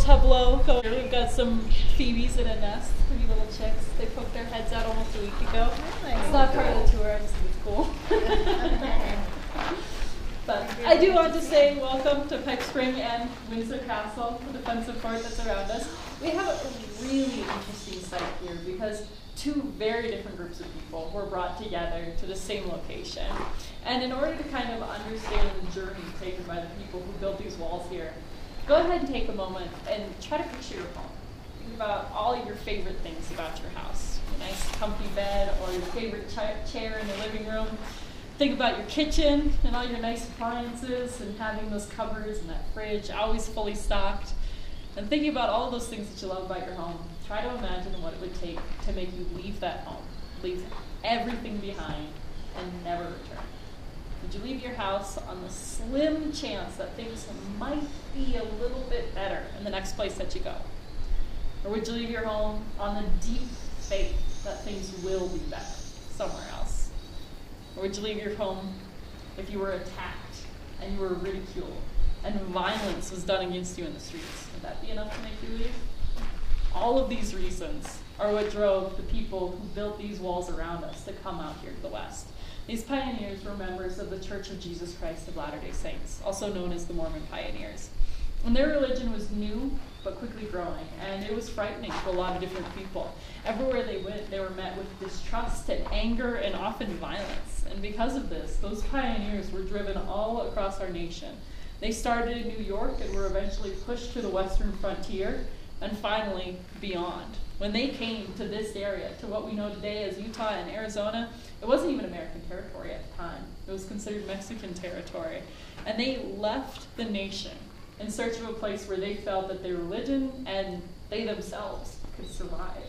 tableau. We've got some phoebes in a nest, pretty little chicks. They poked their heads out almost a week ago. It's not part of the tour, I just think it's cool. But I do want to say welcome to Pipe Spring and Windsor Castle, the defensive fort that's around us. We have a really interesting site here because two very different groups of people were brought together to the same location. And in order to kind of understand the journey taken by the people who built these walls here, go ahead and take a moment and try to picture your home. Think about all of your favorite things about your house. A nice comfy bed or your favorite chair in the living room. Think about your kitchen and all your nice appliances and having those cupboards and that fridge always fully stocked. And thinking about all those things that you love about your home, try to imagine what it would take to make you leave that home, leave everything behind, and never return. Would you leave your house on the slim chance that things might be a little bit better in the next place that you go? Or would you leave your home on the deep faith that things will be better somewhere else? Or would you leave your home if you were attacked and you were ridiculed and violence was done against you in the streets? Would that be enough to make you leave? All of these reasons are what drove the people who built these walls around us to come out here to the West. These pioneers were members of the Church of Jesus Christ of Latter-day Saints, also known as the Mormon Pioneers. And their religion was new, but quickly growing, and it was frightening to a lot of different people. Everywhere they went, they were met with distrust and anger and often violence. And because of this, those pioneers were driven all across our nation. They started in New York and were eventually pushed to the western frontier, and finally beyond. When they came to this area, to what we know today as Utah and Arizona, it wasn't even American territory at the time. It was considered Mexican territory. And they left the nation in search of a place where they felt that their religion and they themselves could survive.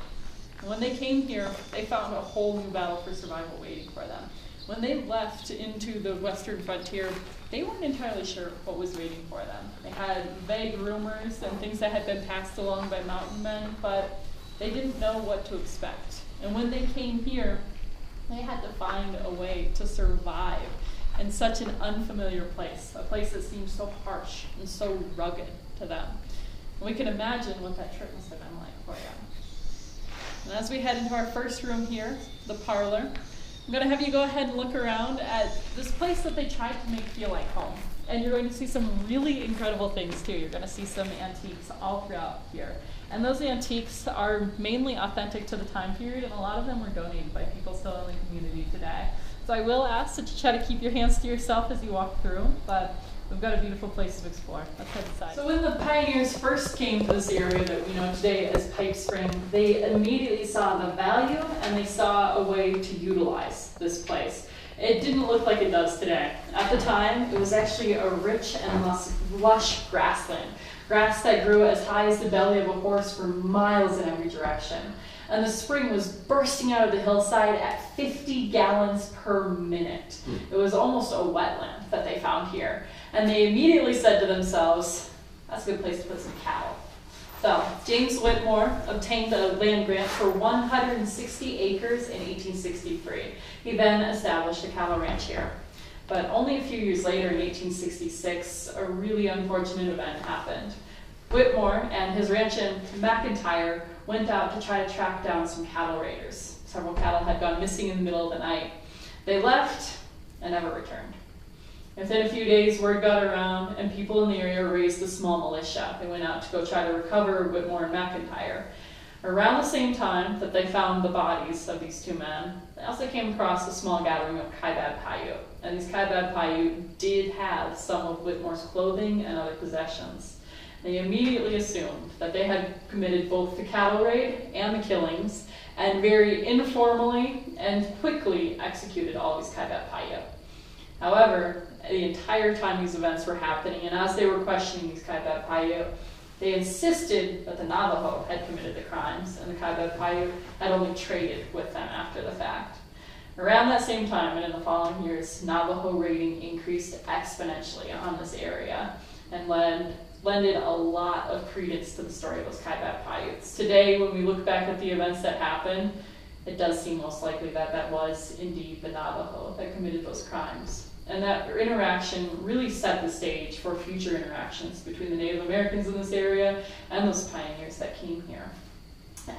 And when they came here, they found a whole new battle for survival waiting for them. When they left into the western frontier, they weren't entirely sure what was waiting for them. They had vague rumors and things that had been passed along by mountain men, but they didn't know what to expect. And when they came here, they had to find a way to survive in such an unfamiliar place, a place that seemed so harsh and so rugged to them. And we can imagine what that trip must have been like for you. And as we head into our first room here, the parlor, I'm going to have you go ahead and look around at this place that they tried to make feel like home. And you're going to see some really incredible things too. You're going to see some antiques all throughout here. And those antiques are mainly authentic to the time period, and a lot of them were donated by people still in the community today. So I will ask that you try to keep your hands to yourself as you walk through, but we've got a beautiful place to explore. Let's head inside. So when the pioneers first came to this area that we know today as Pipe Spring, they immediately saw the value and they saw a way to utilize this place. It didn't look like it does today. At the time, it was actually a rich and lush grassland. Grass that grew as high as the belly of a horse for miles in every direction. And the spring was bursting out of the hillside at 50 gallons per minute. It was almost a wetland that they found here. And they immediately said to themselves, that's a good place to put some cattle. So James Whitmore obtained a land grant for 160 acres in 1863. He then established a cattle ranch here. But only a few years later, in 1866, a really unfortunate event happened. Whitmore and his ranch in McIntyre went out to try to track down some cattle raiders. Several cattle had gone missing in the middle of the night. They left and never returned. Within a few days, word got around, and people in the area raised a small militia. They went out to go try to recover Whitmore and McIntyre. Around the same time that they found the bodies of these two men, they also came across a small gathering of Kaibab Paiute. And these Kaibab Paiute did have some of Whitmore's clothing and other possessions. They immediately assumed that they had committed both the cattle raid and the killings, and very informally and quickly executed all these Kaibab Paiute. However, the entire time these events were happening, and as they were questioning these Kaibab Paiute, they insisted that the Navajo had committed the crimes, and the Kaibab Paiute had only traded with them after the fact. Around that same time, and in the following years, Navajo raiding increased exponentially on this area, and lended a lot of credence to the story of those Kaibab Paiutes. Today, when we look back at the events that happened, it does seem most likely that that was indeed the Navajo that committed those crimes. And that interaction really set the stage for future interactions between the Native Americans in this area and those pioneers that came here.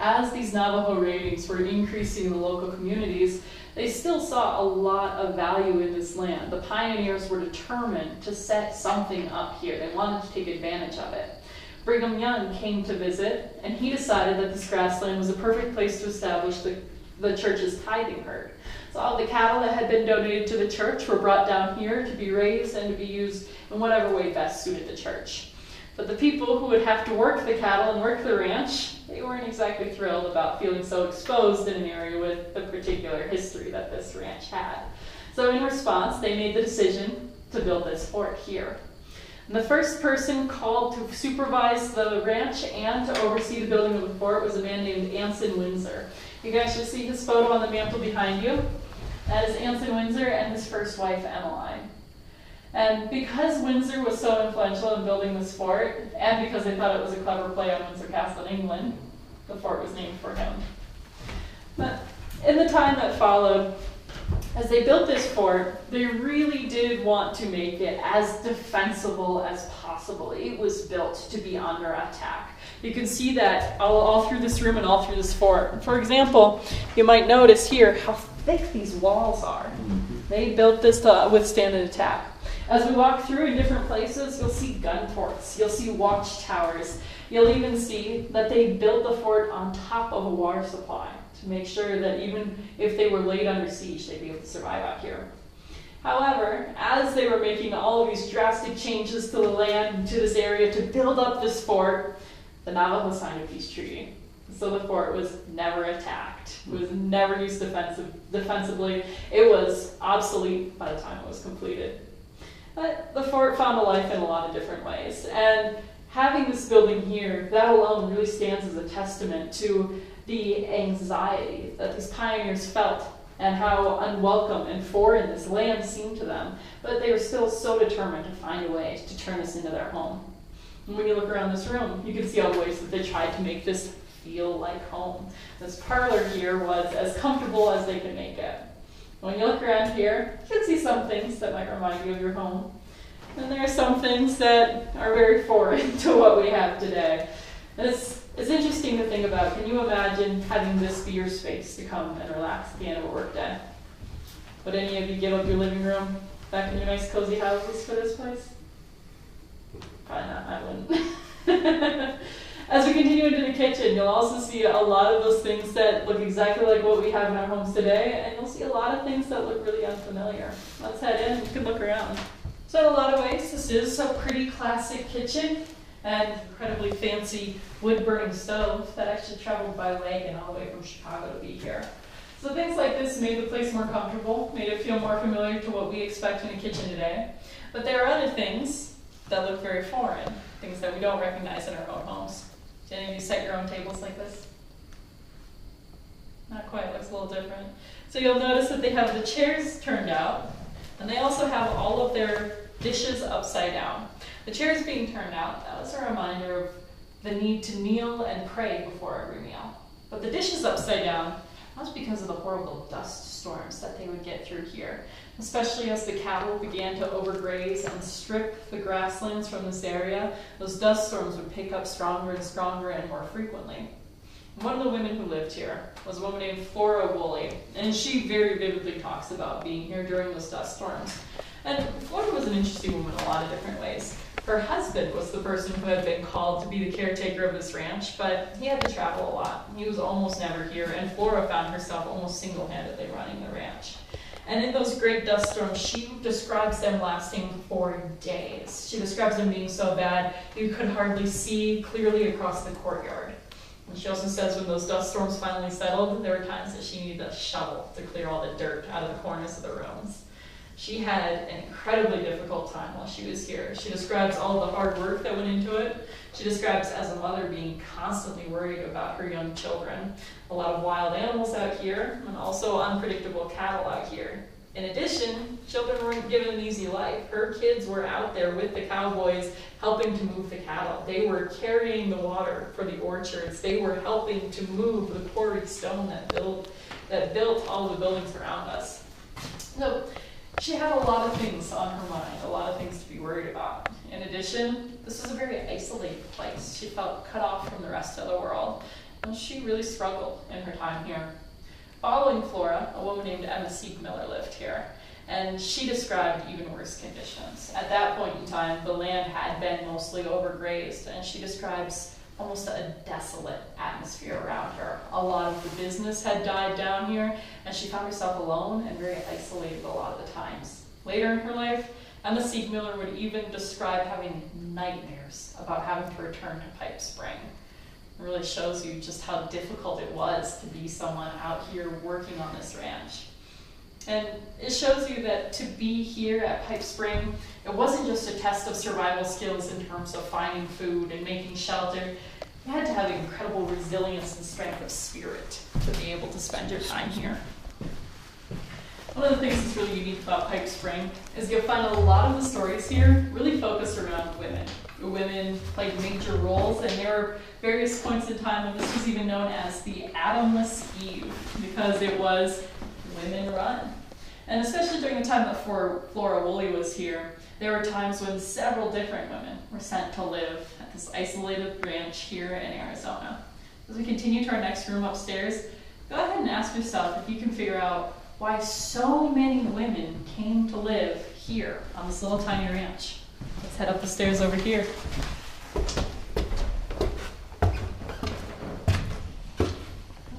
As these Navajo ratings were increasing in the local communities, they still saw a lot of value in this land. The pioneers were determined to set something up here. They wanted to take advantage of it. Brigham Young came to visit, and he decided that this grassland was a perfect place to establish the church's tithing herd. So all the cattle that had been donated to the church were brought down here to be raised and to be used in whatever way best suited the church. But the people who would have to work the cattle and work the ranch, they weren't exactly thrilled about feeling so exposed in an area with the particular history that this ranch had. So in response, they made the decision to build this fort here. And the first person called to supervise the ranch and to oversee the building of the fort was a man named Anson Windsor. You guys should see his photo on the mantle behind you. That is Anson Windsor and his first wife, Emmeline. And because Windsor was so influential in building this fort, and because they thought it was a clever play on Windsor Castle in England, the fort was named for him. But in the time that followed, as they built this fort, they really did want to make it as defensible as possible. It was built to be under attack. You can see that all through this room and all through this fort. For example, you might notice here how thick these walls are. They built this to withstand an attack. As we walk through in different places, you'll see gun forts, you'll see watchtowers. You'll even see that they built the fort on top of a water supply to make sure that even if they were laid under siege, they'd be able to survive out here. However, as they were making all of these drastic changes to the land and to this area to build up this fort, the Navajo signed a peace treaty. So the fort was never attacked. It was never used defensively. It was obsolete by the time it was completed. But the fort found a life in a lot of different ways. And having this building here, that alone really stands as a testament to the anxiety that these pioneers felt and how unwelcome and foreign this land seemed to them. But they were still so determined to find a way to turn this into their home. And when you look around this room, you can see all the ways that they tried to make this feel like home. This parlor here was as comfortable as they could make it. When you look around here, you can see some things that might remind you of your home. And there are some things that are very foreign to what we have today. And it's interesting to think about. Can you imagine having this be your space to come and relax at the end of a work day? Would any of you give up your living room back in your nice cozy houses for this place? Probably not, I wouldn't. As we continue into the kitchen, you'll also see a lot of those things that look exactly like what we have in our homes today, and you'll see a lot of things that look really unfamiliar. Let's head in, you can look around. So in a lot of ways, this is a pretty classic kitchen, and incredibly fancy wood-burning stove that actually traveled by wagon all the way from Chicago to be here. So things like this made the place more comfortable, made it feel more familiar to what we expect in a kitchen today. But there are other things that look very foreign, things that we don't recognize in our own homes. Did any of you set your own tables like this? Not quite, looks a little different. So you'll notice that they have the chairs turned out, and they also have all of their dishes upside down. The chairs being turned out, that was a reminder of the need to kneel and pray before every meal. But the dishes upside down, that was because of the horrible dust storms that they would get through here, especially as the cattle began to overgraze and strip the grasslands from this area. Those dust storms would pick up stronger and stronger and more frequently. One of the women who lived here was a woman named Flora Woolley, and she very vividly talks about being here during those dust storms. And Flora was an interesting woman in a lot of different ways. Her husband was the person who had been called to be the caretaker of this ranch, but he had to travel a lot. He was almost never here, and Flora found herself almost single-handedly running the ranch. And in those great dust storms, she describes them lasting for days. She describes them being so bad you could hardly see clearly across the courtyard. And she also says when those dust storms finally settled, there were times that she needed a shovel to clear all the dirt out of the corners of the rooms. She had an incredibly difficult time while she was here. She describes all the hard work that went into it. She describes as a mother being constantly worried about her young children. A lot of wild animals out here, and also unpredictable cattle out here. In addition, children weren't given an easy life. Her kids were out there with the cowboys helping to move the cattle. They were carrying the water for the orchards. They were helping to move the quarried stone that built all the buildings around us. So, She had a lot of things on her mind, a lot of things to be worried about. In addition, this was a very isolated place. She felt cut off from the rest of the world, and she really struggled in her time here. Following Flora, a woman named Emma Siegmiller lived here, and she described even worse conditions. At that point in time, the land had been mostly overgrazed, and she describes almost a desolate atmosphere around her. A lot of the business had died down here, and she found herself alone and very isolated a lot of the times. Later in her life, Emma Siegmiller would even describe having nightmares about having to return to Pipe Spring. It really shows you just how difficult it was to be someone out here working on this ranch. And it shows you that to be here at Pipe Spring, it wasn't just a test of survival skills in terms of finding food and making shelter. You had to have incredible resilience and strength of spirit to be able to spend your time here. One of the things that's really unique about Pipe Spring is you'll find a lot of the stories here really focused around women. Women played major roles, and there were various points in time when this was even known as the Adamless Eve, because it was women run. And especially during the time that Flora Woolley was here, there were times when several different women were sent to live at this isolated ranch here in Arizona. As we continue to our next room upstairs, go ahead and ask yourself if you can figure out why so many women came to live here on this little tiny ranch. Let's head up the stairs over here.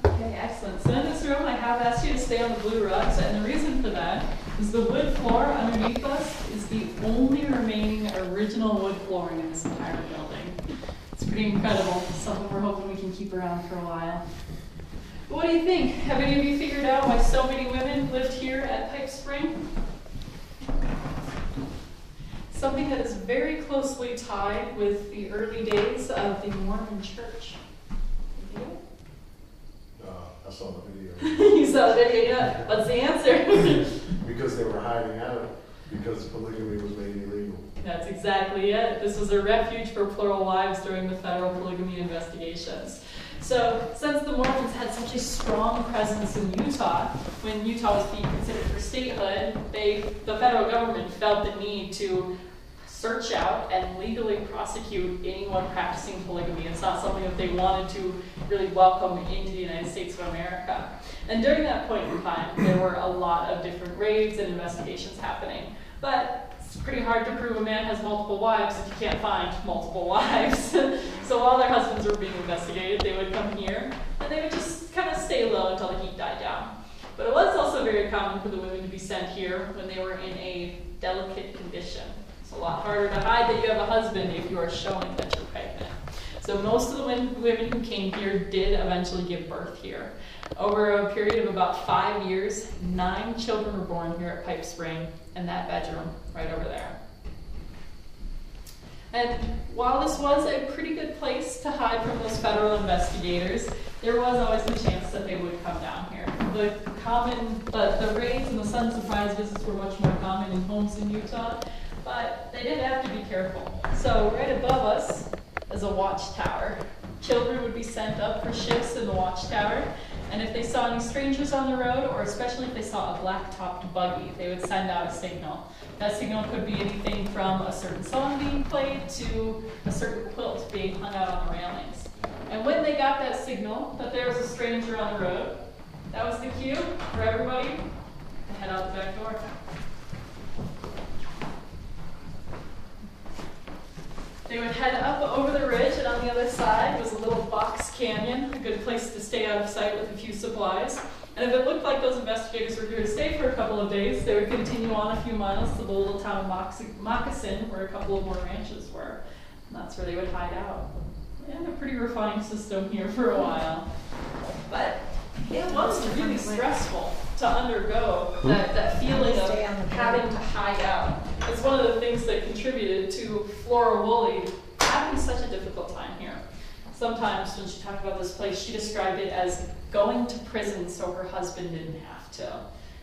Okay, excellent. So in this room, I have asked you to stay on the blue rugs, and the reason for that is the wood floor underneath us is the only remaining original wood flooring in this entire building. It's pretty incredible. Something we're hoping we can keep around for a while. But what do you think? Have any of you figured out why so many women lived here at Pipe Spring? Something that is very closely tied with the early days of the Mormon Church. I saw the video. You saw the video, yeah. What's the answer? Because they were hiding out, because polygamy was made illegal. That's exactly it. This was a refuge for plural wives during the federal polygamy investigations. So, since the Mormons had such a strong presence in Utah, when Utah was being considered for statehood, the federal government felt the need to search out and legally prosecute anyone practicing polygamy. It's not something that they wanted to really welcome into the United States of America. And during that point in time, there were a lot of different raids and investigations happening. But it's pretty hard to prove a man has multiple wives if you can't find multiple wives. So while their husbands were being investigated, they would come here and they would just kind of stay low until the heat died down. But it was also very common for the women to be sent here when they were in a delicate condition. It's a lot harder to hide that you have a husband if you are showing that you're pregnant. So most of the women who came here did eventually give birth here. Over a period of about 5 years, 9 children were born here at Pipe Spring in that bedroom right over there. And while this was a pretty good place to hide from those federal investigators, there was always the chance that they would come down here. The raids and the sudden surprise visits were much more common in homes in Utah, but they did have to be careful. So right above us is a watchtower. Children would be sent up for shifts in the watchtower, and if they saw any strangers on the road, or especially if they saw a black-topped buggy, they would send out a signal. That signal could be anything from a certain song being played to a certain quilt being hung out on the railings. And when they got that signal that there was a stranger on the road, that was the cue for everybody to head out the back door. They would head up over the ridge, and on the other side was a little box canyon, a good place to stay out of sight with a few supplies. And if it looked like those investigators were here to stay for a couple of days, they would continue on a few miles to the little town of Moccasin, where a couple of more ranches were. And that's where they would hide out. They had a pretty refined system here for a while. But it was really stressful to undergo that feeling of having to hide out. It's one of the things that contributed to Flora Woolley having such a difficult time here. Sometimes when she talked about this place, she described it as going to prison so her husband didn't have to.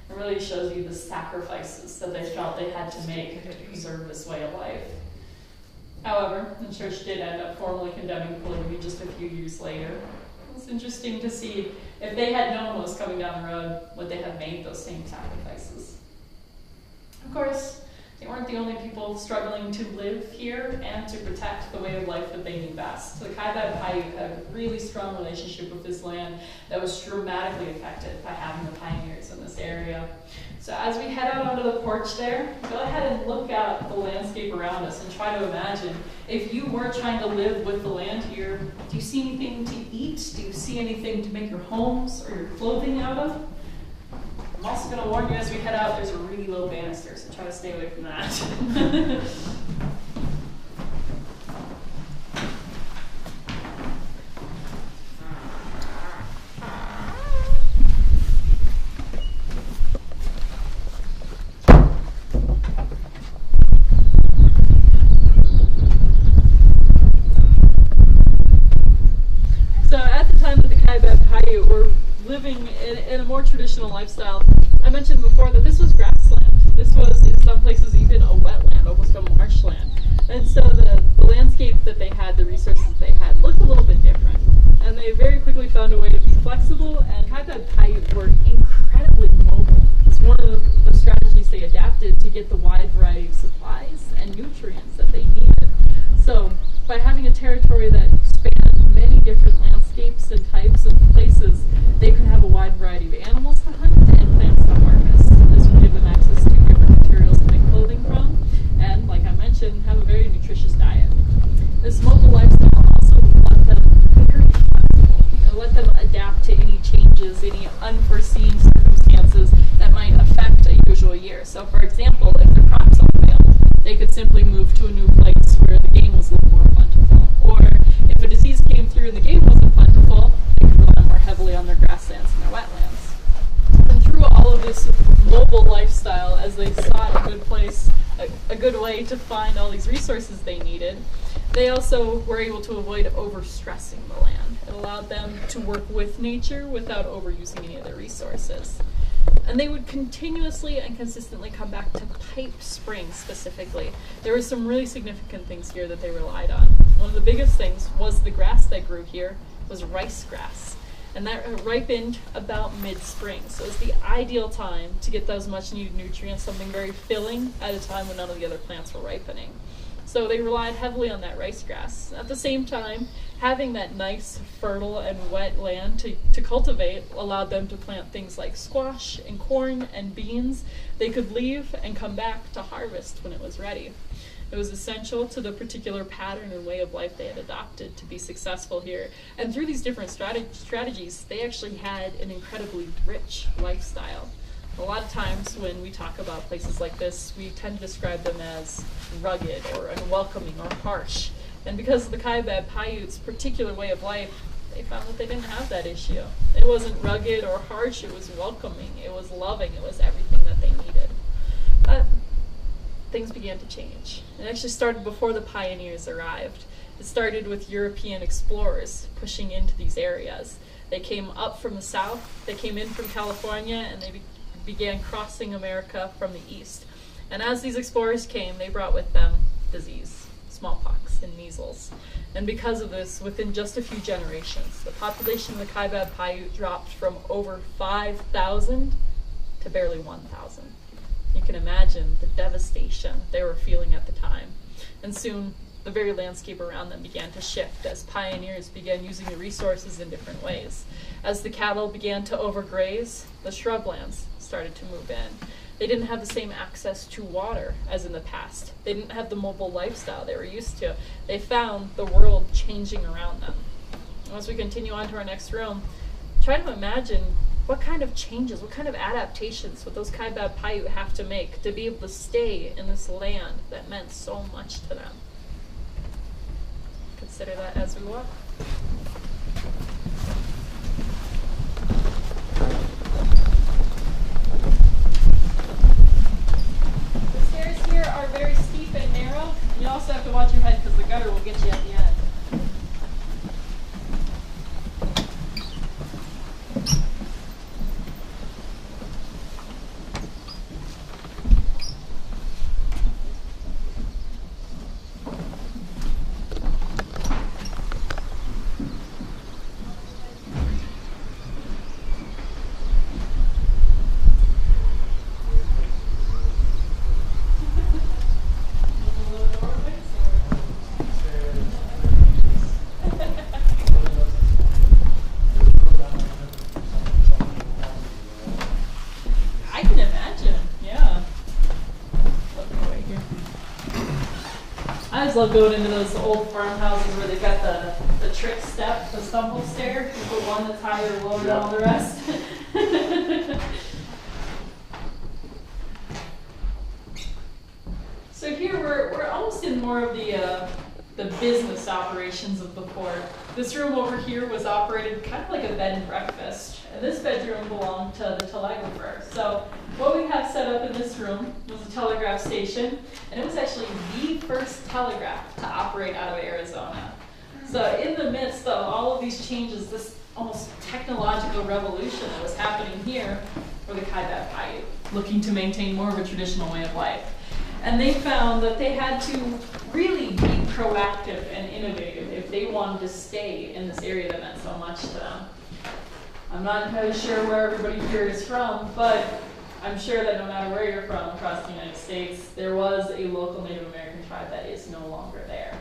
It really shows you the sacrifices that they felt they had to make to preserve this way of life. However, the church did end up formally condemning polygamy just a few years later. It's interesting to see if they had known what was coming down the road, would they have made those same sacrifices? Of course, they weren't the only people struggling to live here and to protect the way of life that they knew best. So the Kaibab Paiute had a really strong relationship with this land that was dramatically affected by having the pioneers in this area. So as we head out onto the porch there, go ahead and look at the landscape around us and try to imagine if you were trying to live with the land here, do you see anything to eat? Do you see anything to make your homes or your clothing out of? I'm also going to warn you as we head out, there's a really low banister, so try to stay away from that. So at the time that the Kaibab Paiute were living in a more traditional lifestyle, I mentioned before that this was grassland. This was, in some places, even a wetland, almost a marshland. And so the landscape that they had, the resources they had, looked a little bit different. And they very quickly found a way to be flexible, and Kaibab Paiute were incredibly mobile. It's one of the strategies they adapted to get the wide variety of supplies and nutrients that they needed. So by having a territory that spanned many different landscapes and types of places, they could have a wide variety of animals to hunt and plants to harvest. This would give them access to different materials to make clothing from, and like I mentioned, have a very nutritious diet. This mobile lifestyle also let them be very flexible and let them adapt to any changes, any unforeseen circumstances that might affect a usual year. So for example, if their crops all failed, they could simply move to a new place where the game was a little more plentiful. Or if a disease came through and the game wasn't plentiful, they could rely more heavily on their grasslands and their wetlands. And through all of this mobile lifestyle, as they sought a good place, a good way to find all these resources they needed, they also were able to avoid overstressing the land. It allowed them to work with nature without overusing any of their resources. And they would continuously and consistently come back to Pipe Spring specifically. There were some really significant things here that they relied on. One of the biggest things was the grass that grew here was rice grass. And that ripened about mid-spring. So it was the ideal time to get those much needed nutrients, something very filling at a time when none of the other plants were ripening. So they relied heavily on that rice grass. At the same time, having that nice, fertile, and wet land to cultivate allowed them to plant things like squash and corn and beans. They could leave and come back to harvest when it was ready. It was essential to the particular pattern and way of life they had adopted to be successful here. And through these different strategies, they actually had an incredibly rich lifestyle. A lot of times when we talk about places like this, we tend to describe them as rugged or unwelcoming or harsh. And because of the Kaibab Paiute's particular way of life, they found that they didn't have that issue. It wasn't rugged or harsh, it was welcoming, it was loving, it was everything that they needed. But things began to change. It actually started before the pioneers arrived. It started with European explorers pushing into these areas. They came up from the south, they came in from California, and they began crossing America from the east. And as these explorers came, they brought with them disease, smallpox and measles. And because of this, within just a few generations, the population of the Kaibab Paiute dropped from over 5,000 to barely 1,000. You can imagine the devastation they were feeling at the time. And soon, the very landscape around them began to shift as pioneers began using the resources in different ways. As the cattle began to overgraze, the shrublands started to move in. They didn't have the same access to water as in the past. They didn't have the mobile lifestyle they were used to. They found the world changing around them. As we continue on to our next room, try to imagine what kind of changes, what kind of adaptations would those Kaibab Paiute have to make to be able to stay in this land that meant so much to them. Consider that as we walk. The stairs here are very steep and narrow. You also have to watch your head because the gutter will get you at the end. always love going into those old farmhouses where they've got the trick step, the stumble stair. You put one that's higher, lower than all the rest. So here we're almost in more of the business operations of the port. This room over here was operated kind of like a bed and breakfast, and this bedroom belonged to the telegrapher. So what we have set up in this room was a telegraph station, and it was actually the first telegraph to operate out of Arizona. So in the midst of all of these changes, this almost technological revolution that was happening here were the Kaibab Paiute, looking to maintain more of a traditional way of life. And they found that they had to really be proactive and innovative if they wanted to stay in this area that meant so much to them. I'm not entirely sure where everybody here is from, but I'm sure that no matter where you're from across the United States, there was a local Native American tribe that is no longer there.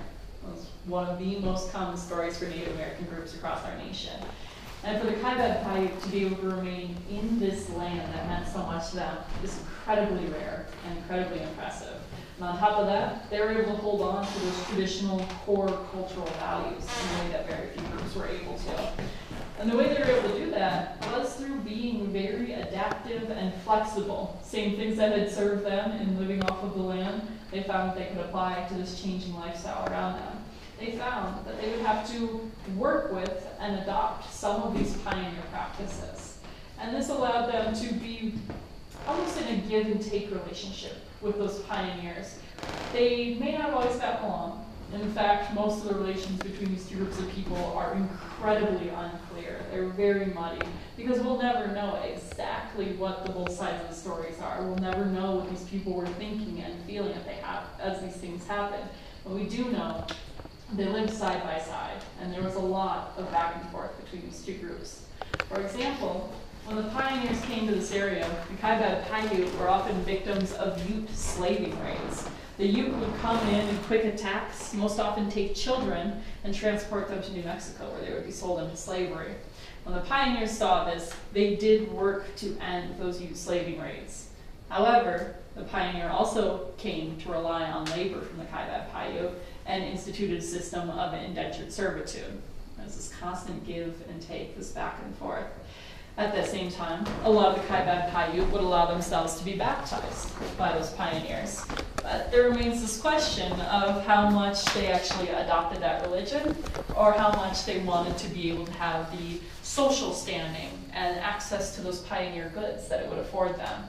It was one of the most common stories for Native American groups across our nation. And for the Kaibab Paiute to be able to remain in this land that meant so much to them is incredibly rare and incredibly impressive. And on top of that, they were able to hold on to those traditional core cultural values in a way that very few groups were able to. And the way they were able to do that was through being very adaptive and flexible. Same things that had served them in living off of the land, they found that they could apply to this changing lifestyle around them. They found that they would have to work with and adopt some of these pioneer practices. And this allowed them to be almost in a give and take relationship with those pioneers. They may not have always gotten along. In fact, most of the relations between these two groups of people are incredibly unclear. They're very muddy because we'll never know exactly what the both sides of the stories are. We'll never know what these people were thinking and feeling as these things happen. But we do know they lived side by side, and there was a lot of back and forth between these two groups. For example, when the pioneers came to this area, the Kaibab Paiute were often victims of Ute slaving raids. The Ute would come in quick attacks, most often take children, and transport them to New Mexico, where they would be sold into slavery. When the pioneers saw this, they did work to end those Ute slaving raids. However, the pioneer also came to rely on labor from the Kaibab Paiute and instituted a system of indentured servitude. There's this constant give and take, this back and forth. At the same time, a lot of the Kaibab Paiute would allow themselves to be baptized by those pioneers. But there remains this question of how much they actually adopted that religion, or how much they wanted to be able to have the social standing and access to those pioneer goods that it would afford them.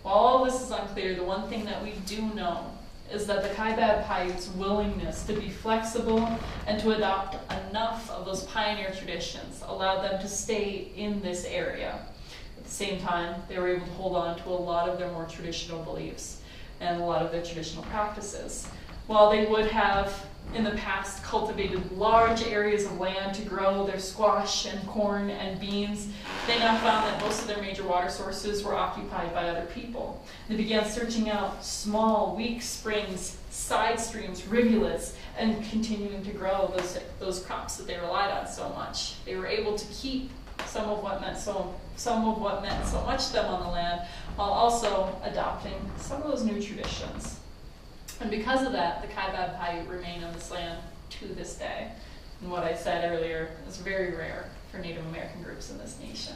While all of this is unclear, the one thing that we do know is that the Kaibab Paiute's willingness to be flexible and to adopt enough of those pioneer traditions allowed them to stay in this area. At the same time, they were able to hold on to a lot of their more traditional beliefs and a lot of their traditional practices. While they would have, in the past, cultivated large areas of land to grow their squash and corn and beans, they now found that most of their major water sources were occupied by other people. They began searching out small, weak springs, side streams, rivulets, and continuing to grow those crops that they relied on so much. They were able to keep some of what meant so much to them on the land, while also adopting some of those new traditions. And because of that, the Kaibab Paiute remain on this land to this day. And what I said earlier is very rare for Native American groups in this nation.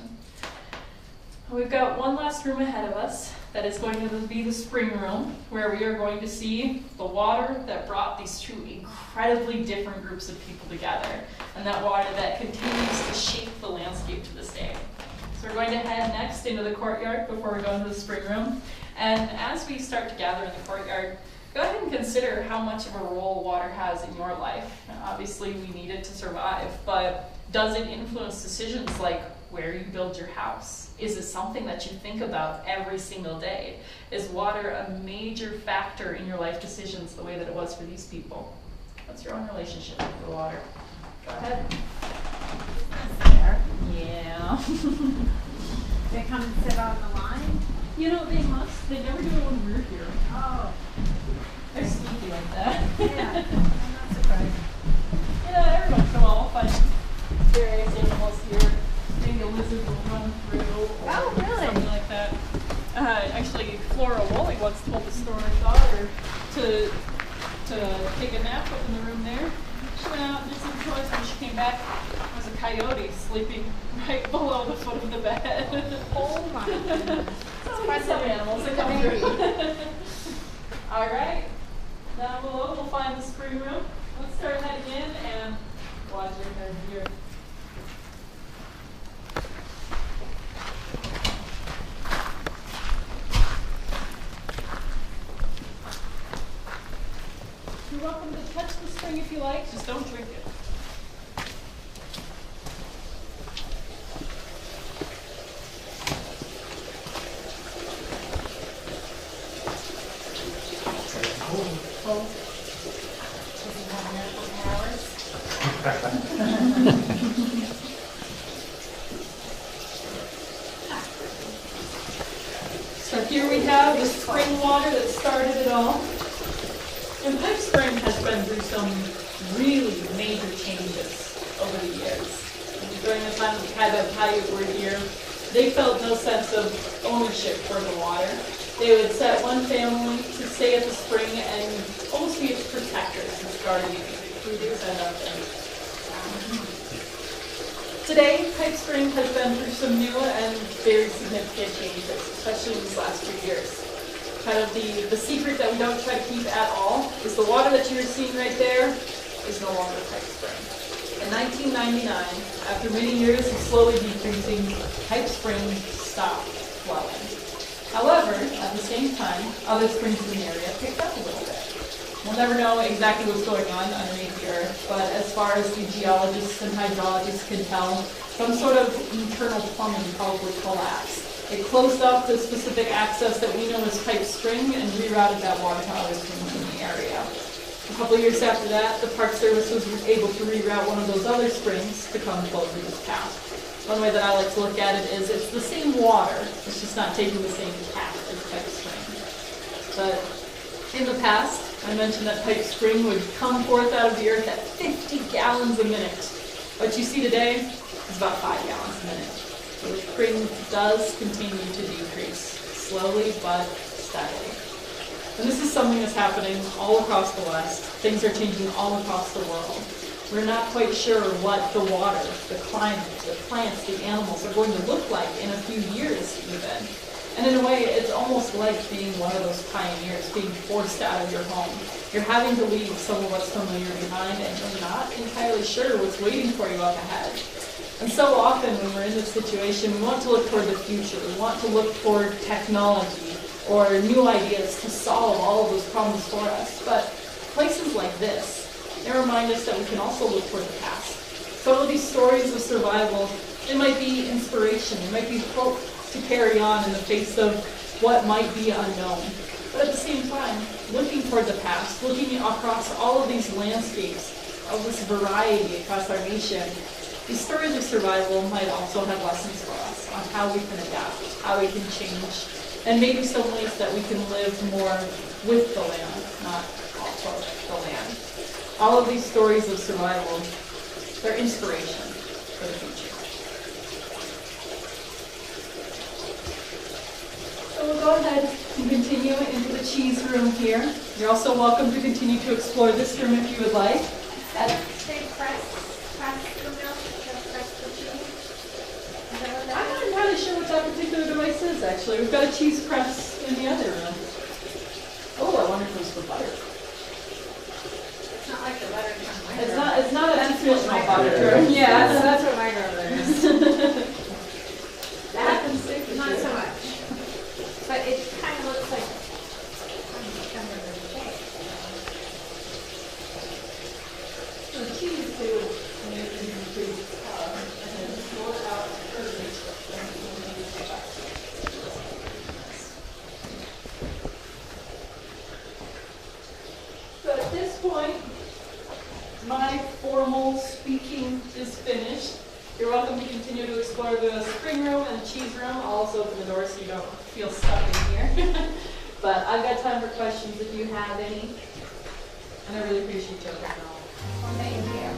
We've got one last room ahead of us that is going to be the spring room, where we are going to see the water that brought these two incredibly different groups of people together, and that water that continues to shape the landscape to this day. So we're going to head next into the courtyard before we go into the spring room. And as we start to gather in the courtyard, go ahead and consider how much of a role water has in your life. Now, obviously, we need it to survive, but does it influence decisions like where you build your house? Is it something that you think about every single day? Is water a major factor in your life decisions the way that it was for these people? What's your own relationship with the water? Go ahead. There. Yeah. They come and sit on the line? You know, they must. They never do it when we're here. Oh. They're sneaky like that. Yeah, I'm not surprised. Yeah, every once in a while I'll find various animals here. Maybe a lizard will run through, or Oh, really? something like that. Actually, Flora Woolley once told the story of daughter to to take a nap up in the room there. She went out and did some chores. When she came back, there was a coyote sleeping right below the foot of the bed. Oh my goodness. By some animals that come through. All right. Now we'll find the spring room. Let's start that again and watch your head here. You're welcome to touch the spring if you like, just don't drink it. So here we have the spring water that started it all. And Pipe Spring has been through some really major changes over the years. During the time that the Sarah Beth Paiute were here, they felt no sense of ownership for the water. They would set one family to stay at the spring and almost be its protectors and guardians. We do send up there. Today, Pipe Spring has been through some new and very significant changes, especially in these last few years. Kind of the secret that we don't try to keep at all is the water that you're seeing right there is no longer Pipe Spring. In 1999, after many years of slowly decreasing, Pipe Spring stopped flowing. However, at the same time, other springs in the area picked up a little bit. We'll never know exactly what's going on underneath the earth, but as far as the geologists and hydrologists can tell, some sort of internal plumbing probably collapsed. It closed up the specific access that we know as Pipe Spring and rerouted that water to other springs in the area. A couple of years after that, the Park Service was able to reroute one of those other springs to come closer to this path. One way that I like to look at it is it's the same water, it's just not taking the same path as Pipe Spring. But in the past, I mentioned that Pipe Spring would come forth out of the earth at 50 gallons a minute. What you see today is about 5 gallons a minute. So the spring does continue to decrease, slowly but steadily. And this is something that's happening all across the West. Things are changing all across the world. We're not quite sure what the water, the climate, the plants, the animals are going to look like in a few years even. And in a way, it's almost like being one of those pioneers, being forced out of your home. You're having to leave some of what's familiar behind, and you're not entirely sure what's waiting for you up ahead. And so often when we're in this situation, we want to look toward the future. We want to look toward technology or new ideas to solve all of those problems for us. But places like this, they remind us that we can also look toward the past. Some of these stories of survival, they might be inspiration, they might be hope to carry on in the face of what might be unknown. But at the same time, looking toward the past, looking across all of these landscapes, of this variety across our nation, these stories of survival might also have lessons for us on how we can adapt, how we can change, and maybe some ways that we can live more with the land, not off of the land. All of these stories of survival, they're inspiration for the future. So we'll go ahead and continue into the cheese room here. You're also welcome to continue to explore this room if you would like. They press the milk, press the cheese. Is that what that I'm not entirely sure what that particular device is, actually. We've got a cheese press in the other room. Oh, I wonder if it was for butter. It's not like the butter from my It's not a traditional butter Yeah. turn. Yeah, that's what my grandmother is. that can stick with Not you. so much. But it kind of looks like some of the shape. So the cheese too, and you can increase, and then roll it out perfectly. So at this point, my formal speaking is finished. You're welcome to continue to explore the spring room and the cheese room. I'll also open the door so you don't feel stuck in here. But I've got time for questions if you have any. And I really appreciate you. Well, thank you.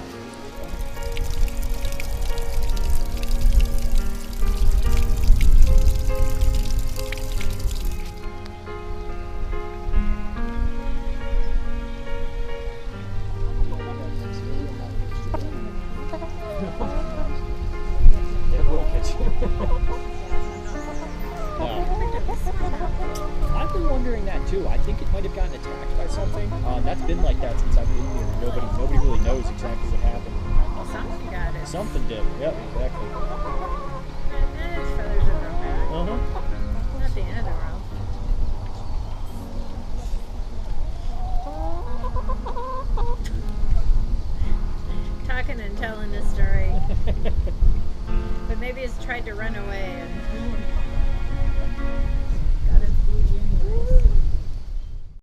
that's been like that since I've been here. Nobody really knows exactly what happened. Well, something got it. Something did. Yep, exactly.